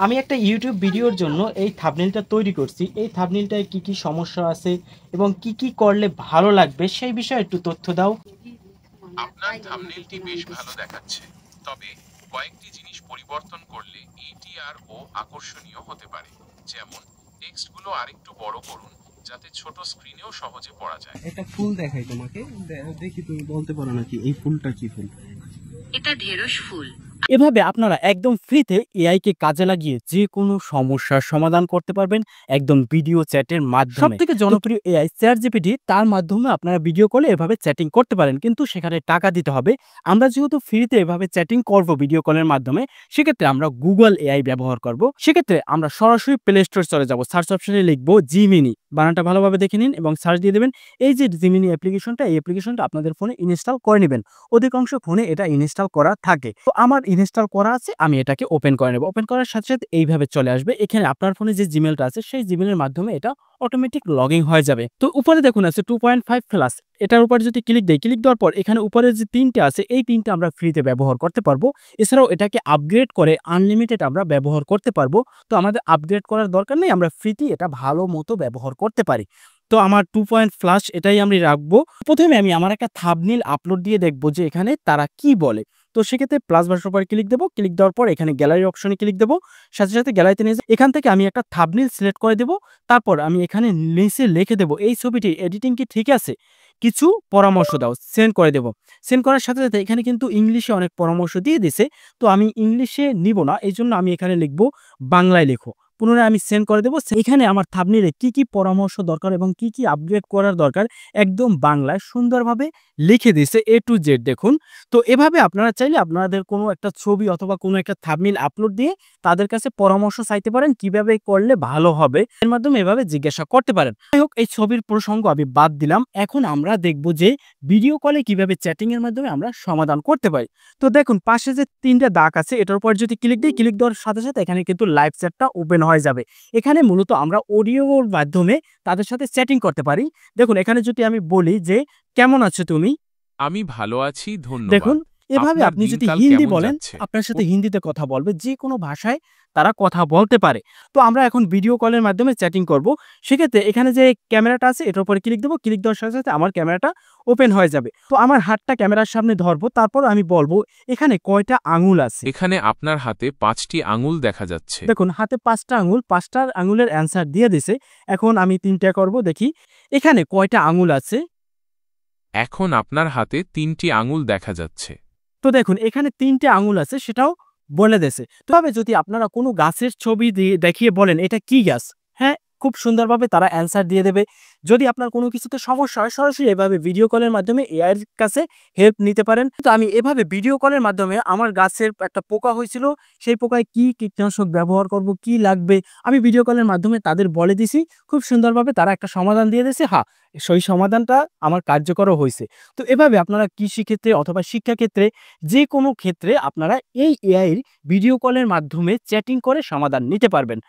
আমি একটা ইউটিউব ভিডিওর জন্য এই থাম্বনেইলটা তৈরি করছি। এই থাম্বনেইলটায় কি সমস্যা আছে এবং কি করলে ভালো লাগবে সেই বিষয়ে একটু তথ্য দাও। আপনার থাম্বনেলটি বেশ ভালো দেখাচ্ছে, তবে কয়েকটি জিনিস পরিবর্তন করলে এটি আরও আকর্ষণীয় হতে পারে। যেমন টেক্সটগুলো আরেকটু বড় করুন, যাতে ছোট স্ক্রিনেও সহজে পড়া যায়। একটা ফুল দেখাই তোমাকে, দেখি তুমি বলতে পারো নাকি এই ফুলটা কি ফুল। এটা ঢেঁড়স ফুল। এভাবে আপনারা একদম ফ্রিতে এআই কে কাজে লাগিয়ে যে কোনো সমস্যার সমাধান করতে পারবেন একদম ভিডিও চ্যাটের মাধ্যমে। সবথেকে জনপ্রিয় এআই চ্যাটজিপিটি, তার মাধ্যমে আপনারা ভিডিও কলে এভাবে চ্যাটিং করতে পারেন, কিন্তু সেখানে টাকা দিতে হবে। আমরা যেহেতু ফ্রিতে এভাবে চ্যাটিং করব ভিডিও কলের মাধ্যমে, সেক্ষেত্রে আমরা গুগল এআই ব্যবহার করব। সেক্ষেত্রে আমরা সরাসরি প্লে স্টোর চলে যাব, সার্চ অপশনে লিখবো জিমিনি, বানানটা ভালোভাবে দেখে নিন এবং সার্চ দিয়ে দেবেন। এই যে জিমিনি অ্যাপ্লিকেশনটা, এই অ্যাপ্লিকেশনটা আপনাদের ফোনে ইনস্টল করে নেবেন। অধিকাংশ ফোনে এটা ইনস্টল করা থাকে, তো আমার ইনস্টল করা আছে, আমি এটাকে ওপেন করে নেব। ওপেন করার সাথে সাথে এইভাবে চলে আসবে। এখানে আপনার ফোনে যে জিমেলটা আছে সেই জিমেলের মাধ্যমে এটা অটোমেটিক লগইন হয়ে যাবে। তো উপরে দেখুন আছে 2.5 প্লাস, এটার উপরে যদি ক্লিক দেই, ক্লিক দেওয়ার পর এখানে উপরে যে তিনটে আছে এই তিনটে আমরা ফ্রিতে ব্যবহার করতে পারবো। এছাড়াও এটাকে আপগ্রেড করে আনলিমিটেড আমরা ব্যবহার করতে পারবো। তো আমাদের আপগ্রেড করার দরকার নেই, আমরা ফ্রিতে এটা ভালো মতো ব্যবহার করতে পারি। তো আমার 2 এটাই আমি রাখবো। প্রথমে আমি আমার একটা থাম্বনেইল আপলোড দিয়ে দেখবো যে এখানে তারা কি বলে। তো সেক্ষেত্রে প্লাস বাটনের উপর ক্লিক দেবো। ক্লিক দেওয়ার পর এখানে গ্যালারি অপশনে ক্লিক দেবো। সাথে সাথে গ্যালারিতে নিয়ে এখান থেকে আমি একটা থাম্বনেইল সিলেক্ট করে দেবো। তারপর আমি এখানে নিচে লিখে দেবো এই ছবিটির এডিটিং কি ঠিক আছে, কিছু পরামর্শ দাও, সেন্ড করে দেবো। সেন্ড করার সাথে সাথে এখানে কিন্তু ইংলিশে অনেক পরামর্শ দিয়ে দিছে। তো আমি ইংলিশে নিব না, এই জন্য আমি এখানে লিখবো বাংলায় লেখো। পুনরায় আমি সেন্ড করে দেবো। এখানে আমার থাম্বনেইলে কি পরামর্শ দরকার এবং কি আপগ্রেড করার দরকার একদম বাংলায় সুন্দরভাবে লিখে দিয়েছে এ টু জেড, দেখুন। তো এভাবে আপনারা চাইলে আপনাদের কোনো একটা ছবি অথবা কোনো একটা থাম্বনেইল আপলোড দিয়ে তাদের কাছে পরামর্শ চাইতে পারেন কিভাবে করলে ভালো হবে, এর মাধ্যমে এভাবে জিজ্ঞাসা করতে পারেন। যাই হোক, এই ছবির প্রসঙ্গ আমি বাদ দিলাম। এখন আমরা দেখব যে ভিডিও কলে কিভাবে চ্যাটিং এর মাধ্যমে আমরা সমাধান করতে পারি। তো দেখুন পাশে যে তিনটা দাগ আছে, এটার উপর যদি ক্লিক দিই, ক্লিক দেওয়ার সাথে সাথে এখানে কিন্তু লাইভ চ্যাটটা ওপেন হয়ে যাবে। এখানে মূলত আমরা অডিওর মাধ্যমে তাদের সাথে চ্যাটিং করতে পারি। দেখুন এখানে যদি আমি বলি যে কেমন আছো তুমি, আমি ভালো আছি, ধন্যবাদ। দেখুন এভাবে আপনার আপনি যদি দিনকাল হিন্দি কেমন বলেন, যাচ্ছে? আপনার সাথে হিন্দিতে কথা বলবে, যে কোনো ভাষায় তারা কথা বলতে পারে। তো আমরা এখন ভিডিও কলের মাধ্যমে চ্যাটিং করব। সেক্ষেত্রে এখানে যে ক্যামেরাটা আছে এটার উপরে ক্লিক দেবো। ক্লিক দেওয়ার সাথে সাথে আমার ক্যামেরাটা ওপেন হয়ে যাবে। তো আমার হাতটা ক্যামেরার সামনে ধরবো, তারপর আমি বলবো এখানে কয়টা আঙুল আছে। এখানে আপনার হাতে 5টি আঙুল দেখা যাচ্ছে। দেখুন হাতে 5টা আঙুল, 5টা আঙুলের অ্যান্সার দিয়ে দিছে। এখন আমি 3টা করব, দেখি এখানে কয়টা আঙুল আছে। এখন আপনার হাতে 3টি আঙুল দেখা যাচ্ছে। তো দেখুন এখানে 3টে আঙুল আছে, সেটাও বলে দিয়েছে। তবে যদি আপনারা কোনো গাছের ছবি দিয়ে দেখিয়ে বলেন এটা কি গাছ, হ্যাঁ, খুব সুন্দরভাবে তারা অ্যান্সার দিয়ে দেবে। যদি আপনার কোনো কিছুতে সমস্যা হয়, সরাসরি এভাবে ভিডিও কলের মাধ্যমে এআই এর কাছে হেল্প নিতে পারেন। তো আমি এভাবে ভিডিও কলের মাধ্যমে আমার গাছের একটা পোকা হয়েছিল, সেই পোকায় কি কীটনাশক ব্যবহার করব, কি লাগবে, আমি ভিডিও কলের মাধ্যমে তাদের বলে দিছি। খুব সুন্দরভাবে তারা একটা সমাধান দিয়ে দিয়েছে। হ্যাঁ, সেই সমাধানটা আমার কার্যকরও হয়েছে। তো এভাবে আপনারা কৃষিক্ষেত্রে অথবা শিক্ষাক্ষেত্রে যে কোনো ক্ষেত্রে আপনারা এই এআই এর ভিডিও কলের মাধ্যমে চ্যাটিং করে সমাধান নিতে পারবেন।